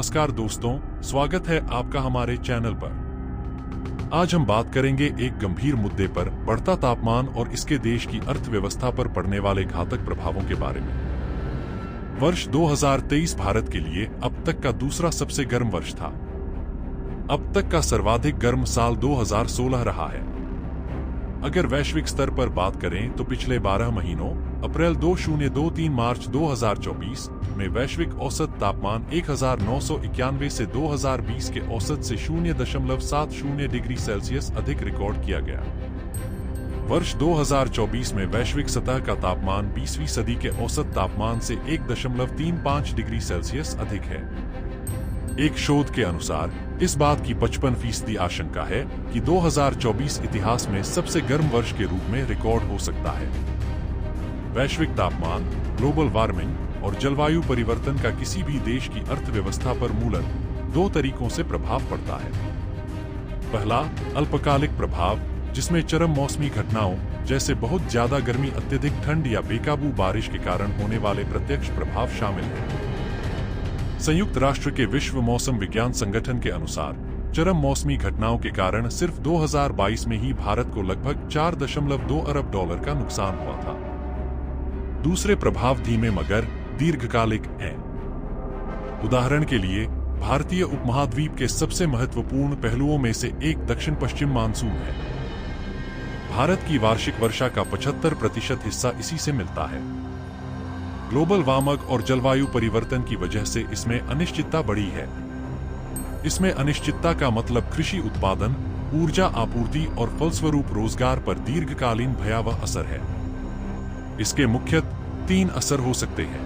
नमस्कार दोस्तों, स्वागत है आपका हमारे चैनल पर। आज हम बात करेंगे एक गंभीर मुद्दे पर, बढ़ता तापमान और इसके देश की अर्थव्यवस्था पर पड़ने वाले घातक प्रभावों के बारे में। वर्ष 2023 भारत के लिए अब तक का दूसरा सबसे गर्म वर्ष था। अब तक का सर्वाधिक गर्म साल 2016 रहा है। अगर वैश्विक स्तर पर बात करें तो पिछले 12 महीनों अप्रैल 2023 मार्च 2024 में वैश्विक औसत तापमान 1991 से 2020 के औसत से 0.70 डिग्री सेल्सियस अधिक रिकॉर्ड किया गया। वर्ष 2024 में वैश्विक सतह का तापमान 20वीं सदी के औसत तापमान से 1.35 डिग्री सेल्सियस अधिक है। एक शोध के अनुसार इस बात की 55% आशंका है कि 2024 इतिहास में सबसे गर्म वर्ष के रूप में रिकॉर्ड हो सकता है। वैश्विक तापमान, ग्लोबल वार्मिंग और जलवायु परिवर्तन का किसी भी देश की अर्थव्यवस्था पर मूलतः दो तरीकों से प्रभाव पड़ता है। पहला, अल्पकालिक प्रभाव, जिसमें चरम मौसमी घटनाओं जैसे बहुत ज्यादा गर्मी, अत्यधिक ठंड या बेकाबू बारिश के कारण होने वाले प्रत्यक्ष प्रभाव शामिल हैं। संयुक्त राष्ट्र के विश्व मौसम विज्ञान संगठन के अनुसार चरम मौसमी घटनाओं के कारण सिर्फ 2022 में ही भारत को लगभग 4.2 अरब डॉलर का नुकसान हुआ था। दूसरे प्रभाव धीमे मगर दीर्घकालिक हैं। उदाहरण के लिए, भारतीय उपमहाद्वीप के सबसे महत्वपूर्ण पहलुओं में से एक दक्षिण पश्चिम मानसून है। भारत की वार्षिक वर्षा का 75% हिस्सा इसी से मिलता है। ग्लोबल वार्मिंग और जलवायु परिवर्तन की वजह से इसमें अनिश्चितता बढ़ी है। इसमें अनिश्चितता का मतलब कृषि उत्पादन, ऊर्जा आपूर्ति और फलस्वरूप रोजगार पर दीर्घकालीन भयावह असर है। इसके मुख्यतः 3 असर हो सकते हैं।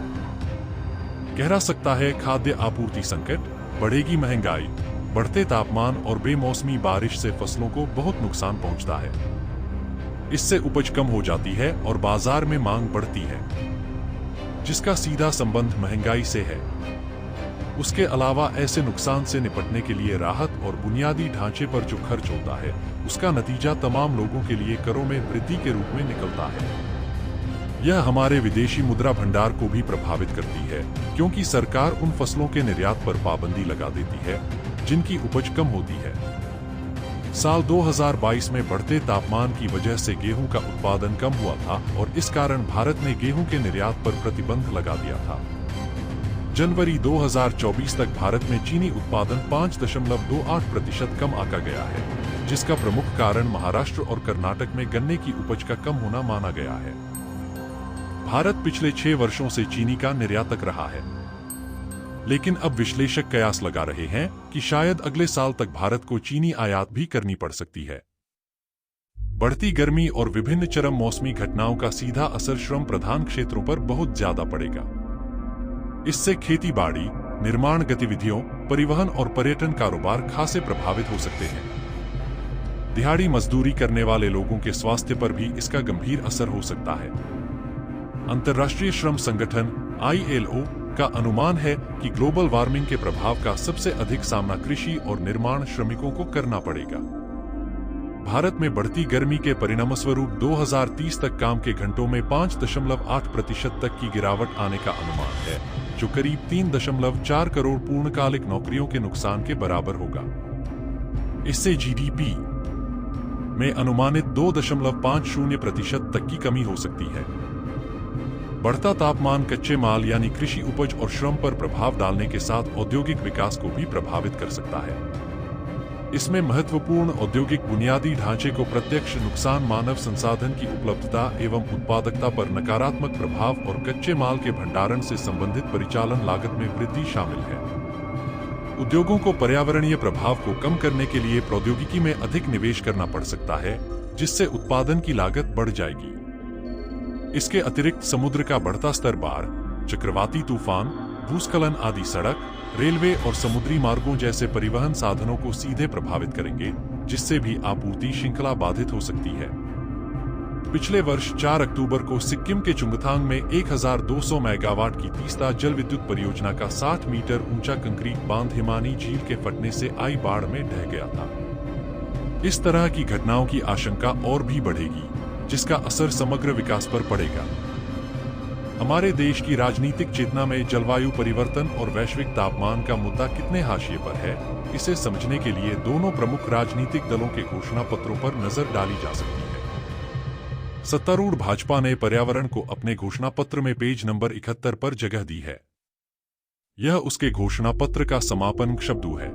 गहरा सकता है खाद्य आपूर्ति संकट, बढ़ेगी महंगाई, बढ़ते तापमान और बेमौसमी बारिश से फसलों को बहुत नुकसान पहुंचता है। इससे उपज कम हो जाती है और बाजार में मांग बढ़ती है, जिसका सीधा संबंध महंगाई से है। उसके अलावा ऐसे नुकसान से निपटने के लिए राहत और बुनियादी ढांचे पर जो खर्च होता है, उसका नतीजा तमाम लोगों के लिए करों में वृद्धि के रूप में निकलता है। यह हमारे विदेशी मुद्रा भंडार को भी प्रभावित करती है, क्योंकि सरकार उन फसलों के निर्यात पर पाबंदी लगा देती है जिनकी उपज कम होती है। साल 2022 में बढ़ते तापमान की वजह से गेहूं का उत्पादन कम हुआ था और इस कारण भारत ने गेहूं के निर्यात पर प्रतिबंध लगा दिया था। जनवरी 2024 तक भारत में चीनी उत्पादन 5.28% कम आंका गया है, जिसका प्रमुख कारण महाराष्ट्र और कर्नाटक में गन्ने की उपज का कम होना माना गया है। भारत पिछले 6 वर्षों से चीनी का निर्यातक रहा है, लेकिन अब विश्लेषक कयास लगा रहे हैं कि शायद अगले साल तक भारत को चीनी आयात भी करनी पड़ सकती है। बढ़ती गर्मी और विभिन्न चरम मौसमी घटनाओं का सीधा असर श्रम प्रधान क्षेत्रों पर बहुत ज्यादा पड़ेगा। इससे खेती बाड़ी, निर्माण गतिविधियों, परिवहन और पर्यटन कारोबार खासे प्रभावित हो सकते हैं। दिहाड़ी मजदूरी करने वाले लोगों के स्वास्थ्य पर भी इसका गंभीर असर हो सकता है। अंतर्राष्ट्रीय श्रम संगठन ILO का अनुमान है कि ग्लोबल वार्मिंग के प्रभाव का सबसे अधिक सामना कृषि और निर्माण श्रमिकों को करना पड़ेगा। भारत में बढ़ती गर्मी के परिणामस्वरूप 2030 तक काम के घंटों में 5.8% तक की गिरावट आने का अनुमान है, जो करीब 3.4 करोड़ पूर्णकालिक नौकरियों के नुकसान के बराबर होगा। इससे GDP में अनुमानित 2.50% तक की कमी हो सकती है। बढ़ता तापमान कच्चे माल यानी कृषि उपज और श्रम पर प्रभाव डालने के साथ औद्योगिक विकास को भी प्रभावित कर सकता है। इसमें महत्वपूर्ण औद्योगिक बुनियादी ढांचे को प्रत्यक्ष नुकसान, मानव संसाधन की उपलब्धता एवं उत्पादकता पर नकारात्मक प्रभाव और कच्चे माल के भंडारण से संबंधित परिचालन लागत में वृद्धि शामिल है। उद्योगों को पर्यावरणीय प्रभाव को कम करने के लिए प्रौद्योगिकी में अधिक निवेश करना पड़ सकता है, जिससे उत्पादन की लागत बढ़ जाएगी। इसके अतिरिक्त समुद्र का बढ़ता स्तर बाढ़, चक्रवाती तूफान, भूस्खलन आदि सड़क, रेलवे और समुद्री मार्गों जैसे परिवहन साधनों को सीधे प्रभावित करेंगे, जिससे भी आपूर्ति श्रृंखला बाधित हो सकती है। पिछले वर्ष 4 अक्टूबर को सिक्किम के चुंगथांग में 1200 मेगावाट की तीस्ता जल विद्युत परियोजना का 60 मीटर ऊंचा कंक्रीट बांध हिमानी झील के फटने से आई बाढ़ में ढह गया था। इस तरह की घटनाओं की आशंका और भी बढ़ेगी, जिसका असर समग्र विकास पर पड़ेगा। हमारे देश की राजनीतिक चेतना में जलवायु परिवर्तन और वैश्विक तापमान का मुद्दा कितने हाशिए पर है, इसे समझने के लिए दोनों प्रमुख राजनीतिक दलों के घोषणा पत्रों पर नजर डाली जा सकती है। सत्तारूढ़ भाजपा ने पर्यावरण को अपने घोषणा पत्र में पेज नंबर 71 पर जगह दी है। यह उसके घोषणा पत्र का समापन शब्द है।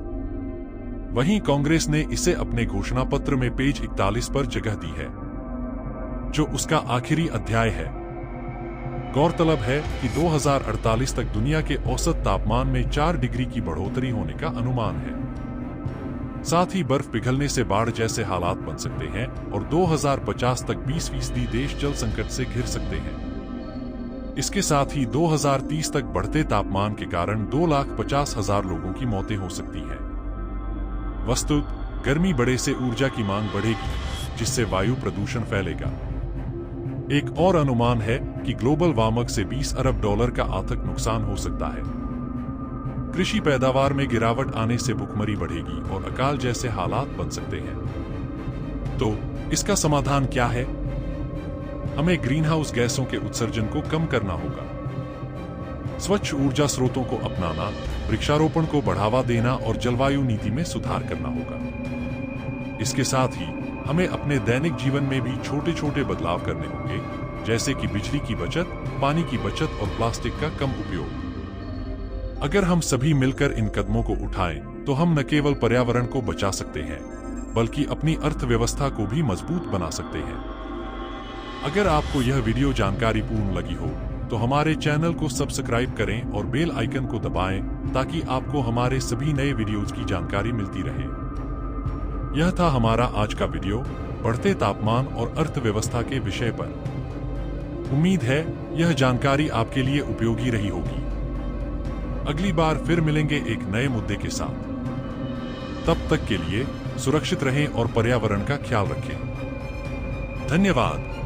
वहीं कांग्रेस ने इसे अपने घोषणा पत्र में पेज 41 पर जगह दी है, जो उसका आखिरी अध्याय है। गौरतलब है कि 2048 तक दुनिया के औसत तापमान में 4 डिग्री की बढ़ोतरी होने का अनुमान है। साथ ही बर्फ पिघलने से बाढ़ जैसे हालात बन सकते हैं और 2050 तक 20% देश जल संकट से घिर सकते हैं। इसके साथ ही 2030 तक बढ़ते तापमान के कारण 2,50,000 लोगों की मौतें हो सकती हैं। वस्तुतः गर्मी बढ़ने से ऊर्जा की मांग बढ़ेगी, जिससे वायु प्रदूषण फैलेगा। एक और अनुमान है कि ग्लोबल वार्मिंग से $20 अरब का आर्थिक नुकसान हो सकता है। कृषि पैदावार में गिरावट आने से भुखमरी बढ़ेगी और अकाल जैसे हालात बन सकते हैं। तो इसका समाधान क्या है? हमें ग्रीनहाउस गैसों के उत्सर्जन को कम करना होगा, स्वच्छ ऊर्जा स्रोतों को अपनाना, वृक्षारोपण को बढ़ावा देना और जलवायु नीति में सुधार करना होगा। इसके साथ ही हमें अपने दैनिक जीवन में भी छोटे छोटे बदलाव करने होंगे, जैसे कि बिजली की बचत, पानी की बचत और प्लास्टिक का कम उपयोग। अगर हम सभी मिलकर इन कदमों को उठाएं, तो हम न केवल पर्यावरण को बचा सकते हैं, बल्कि अपनी अर्थव्यवस्था को भी मजबूत बना सकते हैं। अगर आपको यह वीडियो जानकारीपूर्ण लगी हो, तो हमारे चैनल को सब्सक्राइब करें और बेल आइकन को दबाएं, ताकि आपको हमारे सभी नए वीडियोज की जानकारी मिलती रहे। यह था हमारा आज का वीडियो, बढ़ते तापमान और अर्थव्यवस्था के विषय पर। उम्मीद है यह जानकारी आपके लिए उपयोगी रही होगी। अगली बार फिर मिलेंगे एक नए मुद्दे के साथ। तब तक के लिए सुरक्षित रहें और पर्यावरण का ख्याल रखें। धन्यवाद।